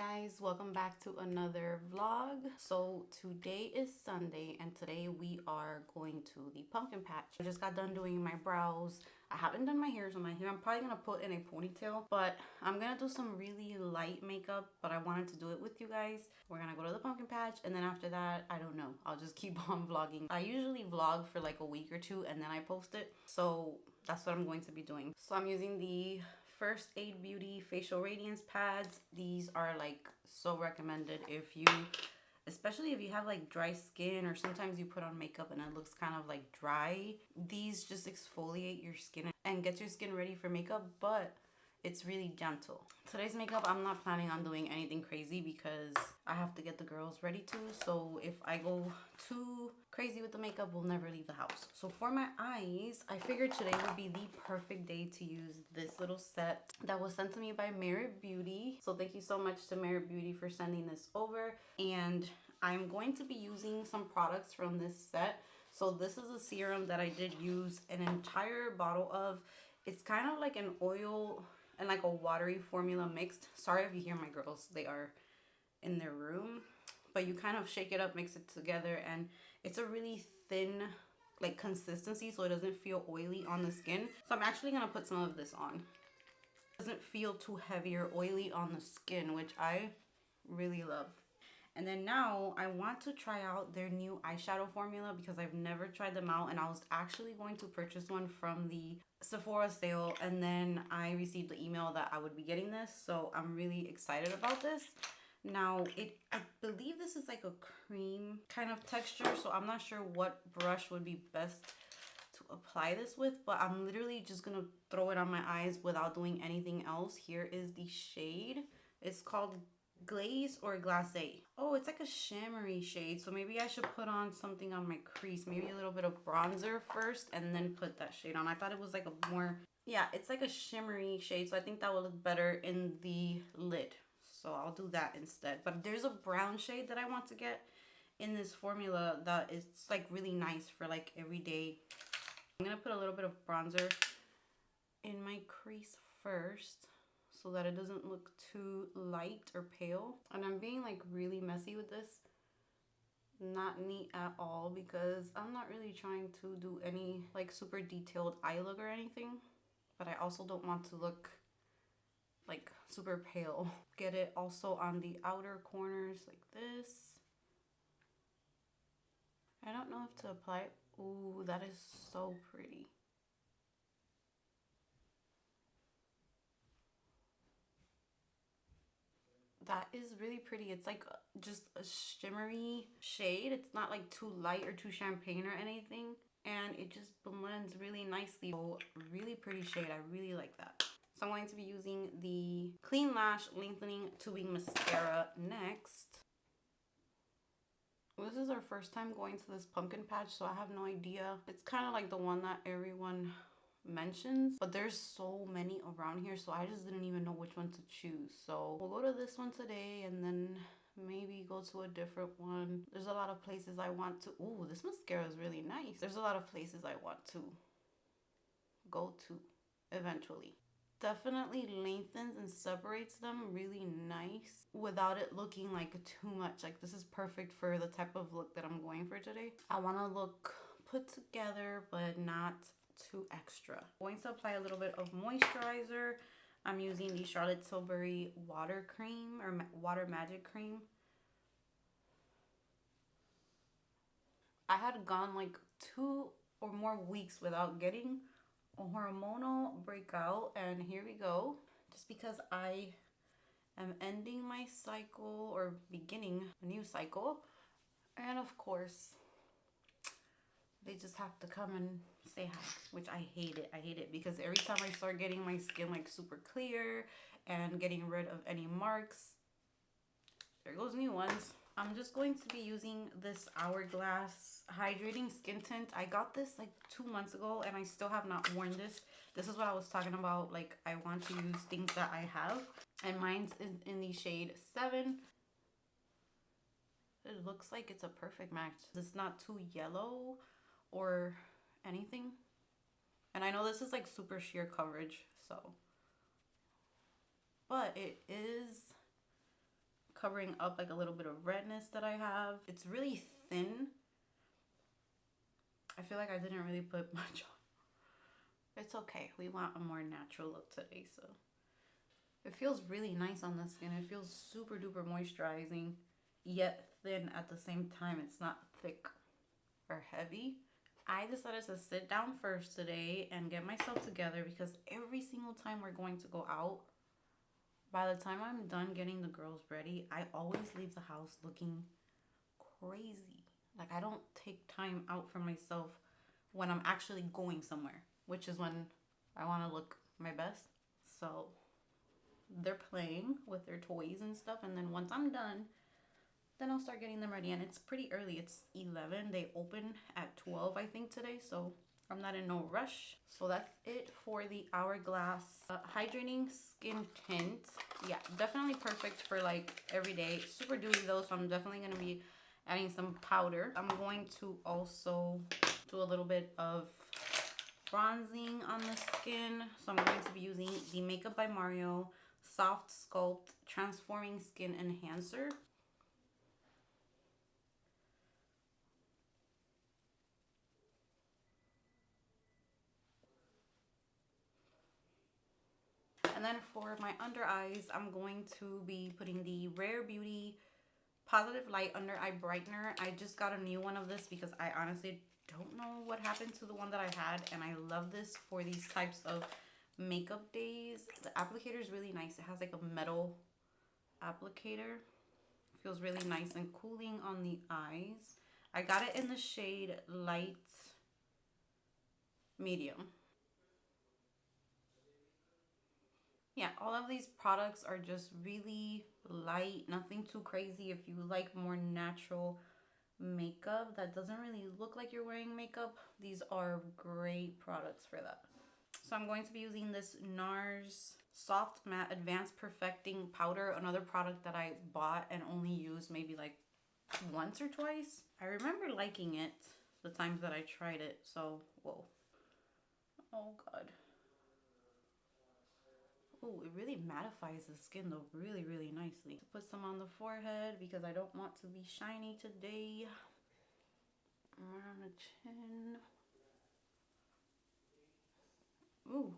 guys, welcome back to another vlog. So today is Sunday and today we are going to the pumpkin patch. I just got done doing my brows. I haven't done my hair, so my hair I'm probably gonna put in a ponytail, but I'm gonna do some really light makeup, but I wanted to do it with you guys. We're gonna go to the pumpkin patch, and then after that, I don't know, I'll just keep on vlogging. I usually vlog for like a week or two and then I post it, so that's what I'm going to be doing. So I'm using the First Aid Beauty facial radiance pads. These are like so recommended if you, especially if you have like dry skin, or sometimes you put on makeup and it looks kind of like dry. These just exfoliate your skin and get your skin ready for makeup, but it's really gentle. Today's makeup, I'm not planning on doing anything crazy because I have to get the girls ready too. So if I go too crazy with the makeup, we'll never leave the house. So for my eyes, I figured today would be the perfect day to use this little set that was sent to me by Merit Beauty. So thank you so much to Merit Beauty for sending this over. And I'm going to be using some products from this set. So this is a serum that I did use an entire bottle of. It's kind of like an oil and like a watery formula mixed. Sorry if you hear my girls, they are in their room. But you kind of shake it up, mix it together, and it's a really thin like consistency, so it doesn't feel oily on the skin. So I'm actually gonna put some of this on. It doesn't feel too heavy or oily on the skin, which I really love. And then now I want to try out their new eyeshadow formula because I've never tried them out, and I was actually going to purchase one from the Sephora sale, and then I received the email that I would be getting this, so I'm really excited about this. Now I believe this is like a cream kind of texture, so I'm not sure what brush would be best to apply this with, but I'm literally just gonna throw it on my eyes without doing anything else. Here is the shade. It's called Glaze or Glacé. Oh, it's like a shimmery shade, so maybe I should put on something on my crease, maybe a little bit of bronzer first and then put that shade on. I thought it was like a more, yeah, it's like a shimmery shade, so I think that will look better in the lid, so I'll do that instead. But there's a brown shade that I want to get in this formula that is like really nice for like everyday. I'm gonna put a little bit of bronzer in my crease first, so that it doesn't look too light or pale. And I'm being like really messy with this, not neat at all, because I'm not really trying to do any like super detailed eye look or anything, but I also don't want to look like super pale. Get it also on the outer corners like this. I don't know if to apply it. Ooh, that is so pretty. That is really pretty. It's like just a shimmery shade. It's not like too light or too champagne or anything, and it just blends really nicely. Oh, really pretty shade. I really like that. So I'm going to be using the Clean Lash Lengthening Tubing Mascara next. This is our first time going to this pumpkin patch, so I have no idea. It's kind of like the one that everyone mentions, but there's so many around here, so I just didn't even know which one to choose. So we'll go to this one today and then maybe go to a different one. There's a lot of places I want to. Ooh, this mascara is really nice. There's a lot of places I want to go to eventually. Definitely lengthens and separates them really nice without it looking like too much. Like this is perfect for the type of look that I'm going for today. I want to look put together but not too extra. I'm going to apply a little bit of moisturizer. I'm using the Charlotte Tilbury water cream or water magic cream. I had gone like 2 or more weeks without getting a hormonal breakout, and here we go. Just because I am ending my cycle or beginning a new cycle, and of course they just have to come and say hi, which I hate it. I hate it because every time I start getting my skin like super clear and getting rid of any marks, there goes new ones. I'm just going to be using this Hourglass Hydrating Skin Tint. I got this like 2 months ago and I still have not worn this. This is what I was talking about. Like, I want to use things that I have. And mine's in the shade 7. It looks like it's a perfect match. It's not too yellow or anything. And I know this is like super sheer coverage, so. But it is covering up like a little bit of redness that I have. It's really thin. I feel like I didn't really put much on. It's okay. We want a more natural look today, so. It feels really nice on the skin. It feels super duper moisturizing, yet thin at the same time. It's not thick or heavy. I decided to sit down first today and get myself together because every single time we're going to go out, by the time I'm done getting the girls ready, I always leave the house looking crazy. Like, I don't take time out for myself when I'm actually going somewhere, which is when I want to look my best. So they're playing with their toys and stuff, and then once I'm done, then I'll start getting them ready. And it's pretty early. It's 11. They open at 12, I think, today, so I'm not in no rush. So that's it for the Hourglass hydrating skin tint. Yeah, definitely perfect for like every day. Super dewy though, so I'm definitely going to be adding some powder. I'm going to also do a little bit of bronzing on the skin. So I'm going to be using the Makeup by Mario Soft Sculpt Transforming Skin Enhancer. And then for my under eyes, I'm going to be putting the Rare Beauty Positive Light Under Eye Brightener. I just got a new one of this because I honestly don't know what happened to the one that I had. And I love this for these types of makeup days. The applicator is really nice. It has like a metal applicator. Feels really nice and cooling on the eyes. I got it in the shade Light Medium. Yeah, all of these products are just really light, nothing too crazy. If you like more natural makeup that doesn't really look like you're wearing makeup, these are great products for that. So I'm going to be using this NARS Soft Matte Advanced Perfecting Powder, another product that I bought and only used maybe like once or twice. I remember liking it the times that I tried it, so whoa. Oh God. Oh, it really mattifies the skin though really, really nicely. Put some on the forehead because I don't want to be shiny today. Around the chin. Ooh,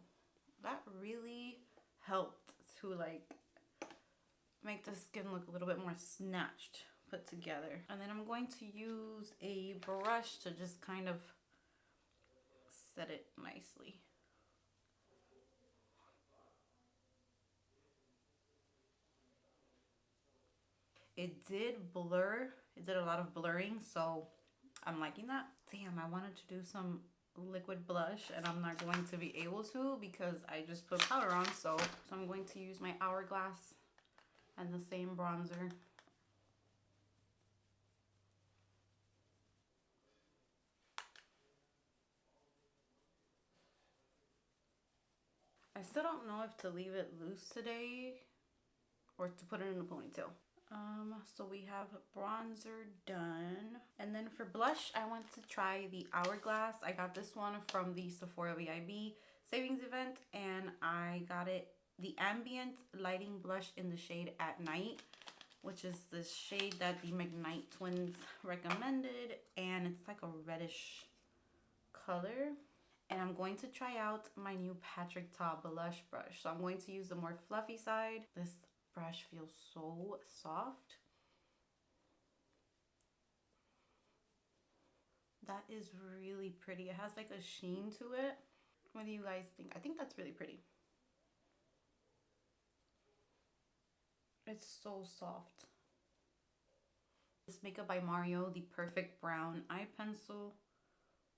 that really helped to like make the skin look a little bit more snatched, put together. And then I'm going to use a brush to just kind of set it nicely. It did blur. It did a lot of blurring, so I'm liking that. Damn, I wanted to do some liquid blush and I'm not going to be able to because I just put powder on. So I'm going to use my Hourglass and the same bronzer. I still don't know if to leave it loose today or to put it in a ponytail. So we have bronzer done. And then for blush, I want to try the Hourglass. I got this one from the Sephora VIB savings event and I got it the Ambient Lighting Blush in the shade At Night, which is the shade that the McKnight twins recommended, and it's like a reddish color. And I'm going to try out my new Patrick Ta blush brush. So I'm going to use the more fluffy side. This brush feels so soft. That is really pretty. It has like a sheen to it. What do you guys think? I think that's really pretty. It's so soft. This Makeup by Mario, the Perfect Brown Eye Pencil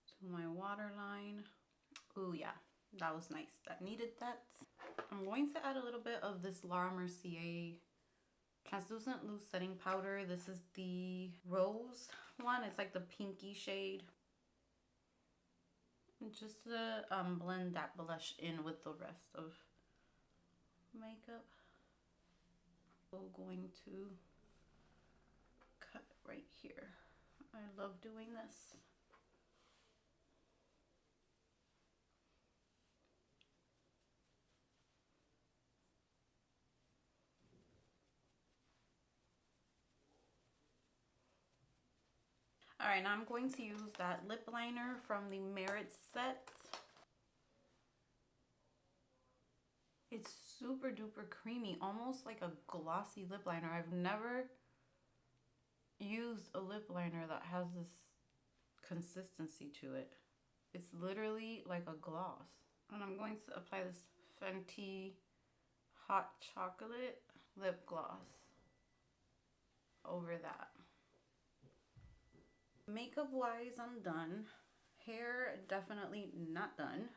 to my waterline. Ooh, yeah, that was nice. That needed that. I'm going to add a little bit of this Laura Mercier Translucent Loose Setting Powder. This is the Rose one. It's like the pinky shade. And just to blend that blush in with the rest of makeup. So going to cut right here. I love doing this. All right, now I'm going to use that lip liner from the Merit set. It's super duper creamy, almost like a glossy lip liner. I've never used a lip liner that has this consistency to it. It's literally like a gloss. And I'm going to apply this Fenty Hot Chocolate lip gloss over that. Makeup wise, I'm done. Hair, definitely not done.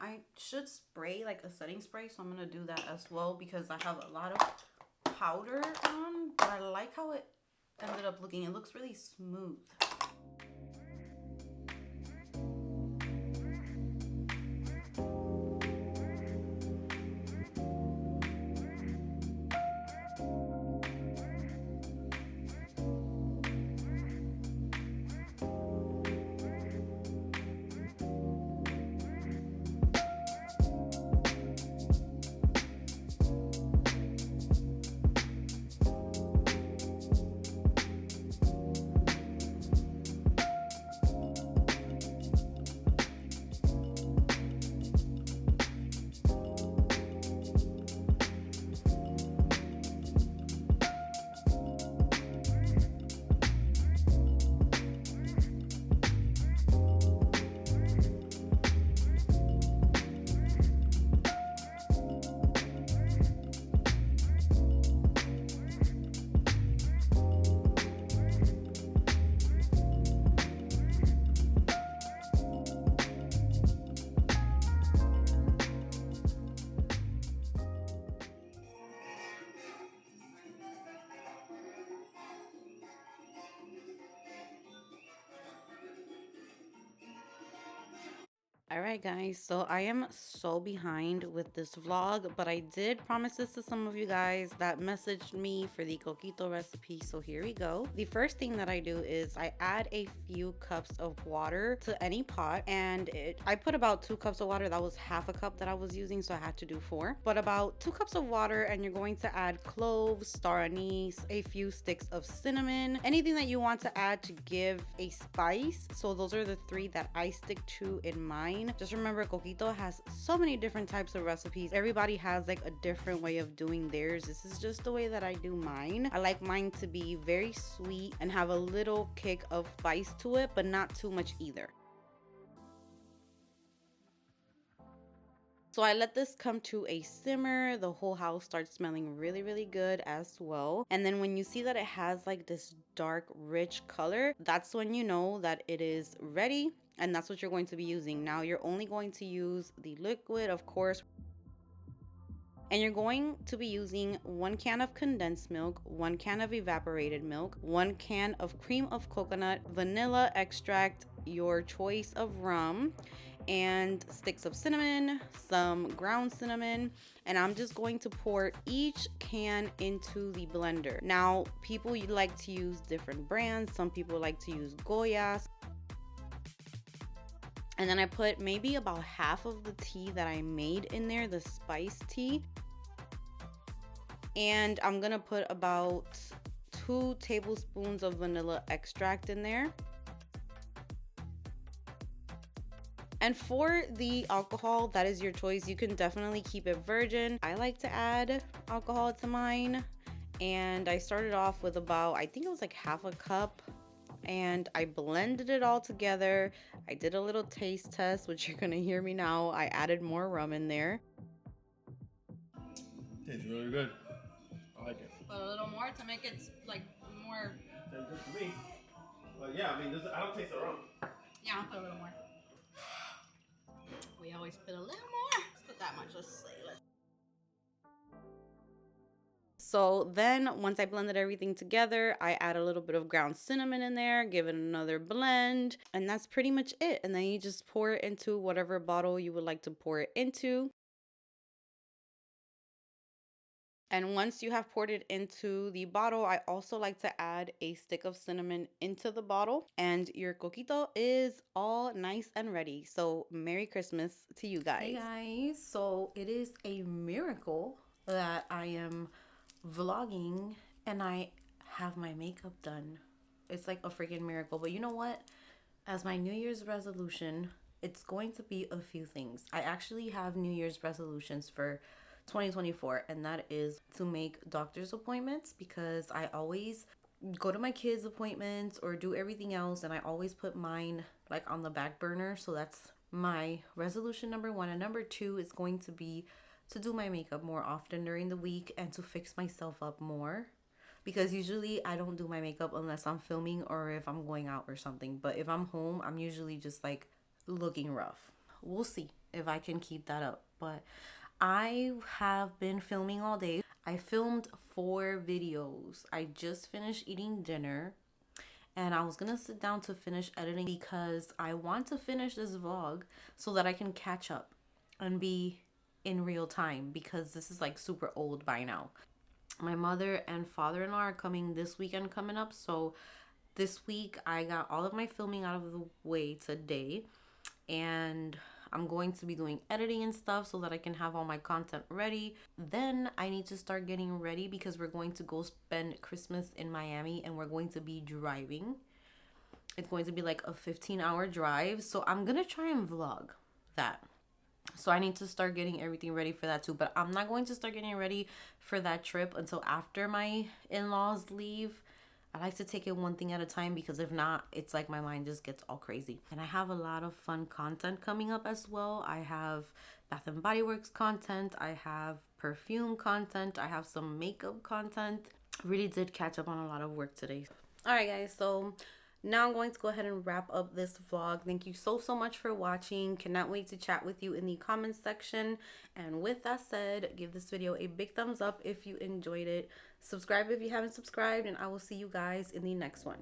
I should spray like a setting spray, so I'm gonna do that as well because I have a lot of powder on, but I like how it ended up looking. It looks really smooth. All right, guys, so I am so behind with this vlog, but I did promise this to some of you guys that messaged me for the Coquito recipe, so here we go. The first thing that I do is I add a few cups of water to any pot, and I put about 2 cups of water. That was half a cup that I was using, so I had to do 4. But about 2 cups of water, and you're going to add cloves, star anise, a few sticks of cinnamon, anything that you want to add to give a spice. So those are the 3 that I stick to in mine. Just remember, Coquito has so many different types of recipes. Everybody has like a different way of doing theirs. This is just the way that I do mine. I like mine to be very sweet and have a little kick of spice to it, but not too much either. So I let this come to a simmer. The whole house starts smelling really, really good as well. And then when you see that it has like this dark, rich color, that's when you know that it is ready. And that's what you're going to be using. Now you're only going to use the liquid, of course. And you're going to be using 1 can of condensed milk, 1 can of evaporated milk, 1 can of cream of coconut, vanilla extract, your choice of rum, and sticks of cinnamon, some ground cinnamon, and I'm just going to pour each can into the blender. Now, people like to use different brands. Some people like to use Goya's. And then I put maybe about half of the tea that I made in there, the spice tea. And I'm gonna put about 2 tablespoons of vanilla extract in there. And for the alcohol, that is your choice. You can definitely keep it virgin. I like to add alcohol to mine. And I started off with about, I think it was like half a cup. And I blended it all together. I did a little taste test, which you're gonna hear me now. I added more rum in there. Tastes really good. I like it. Put a little more to make it like more. Tastes good to me. But yeah, I mean, I don't taste the rum. Yeah, I'll put a little more. We always put a little more. Let's put that much. Let's say. So then once I blended everything together, I add a little bit of ground cinnamon in there, give it another blend, and that's pretty much it. And then you just pour it into whatever bottle you would like to pour it into. And once you have poured it into the bottle, I also like to add a stick of cinnamon into the bottle. And your coquito is all nice and ready. So Merry Christmas to you guys. Hey guys, so it is a miracle that I am vlogging and I have my makeup done It's like a freaking miracle. But you know what? As my New Year's resolution, it's going to be a few things. I actually have New Year's resolutions for 2024, and that is to make doctor's appointments, because I always go to my kids' appointments or do everything else, and I always put mine like on the back burner. So that's my resolution number one. And number two is going to be to do my makeup more often during the week and to fix myself up more, because usually I don't do my makeup unless I'm filming or if I'm going out or something. But if I'm home, I'm usually just like looking rough. We'll see if I can keep that up. But I have been filming all day. I filmed 4 videos. I just finished eating dinner and I was gonna sit down to finish editing because I want to finish this vlog so that I can catch up and be in real time, because this is like super old by now. My mother and father-in-law are coming this weekend coming up, so this week I got all of my filming out of the way today, and I'm going to be doing editing and stuff so that I can have all my content ready. Then I need to start getting ready because we're going to go spend Christmas in Miami and we're going to be driving. It's going to be like a 15-hour drive, so I'm gonna try and vlog that. So I need to start getting everything ready for that too. But I'm not going to start getting ready for that trip until after my in-laws leave. I like to take it one thing at a time, because if not, it's like my mind just gets all crazy. And I have a lot of fun content coming up as well. I have Bath and Body Works content. I have perfume content. I have some makeup content. Really did catch up on a lot of work today. All right, guys. So now I'm going to go ahead and wrap up this vlog. Thank you so much for watching. Cannot wait to chat with you in the comments section. And with that said, give this video a big thumbs up if you enjoyed it. Subscribe if you haven't subscribed, and I will see you guys in the next one.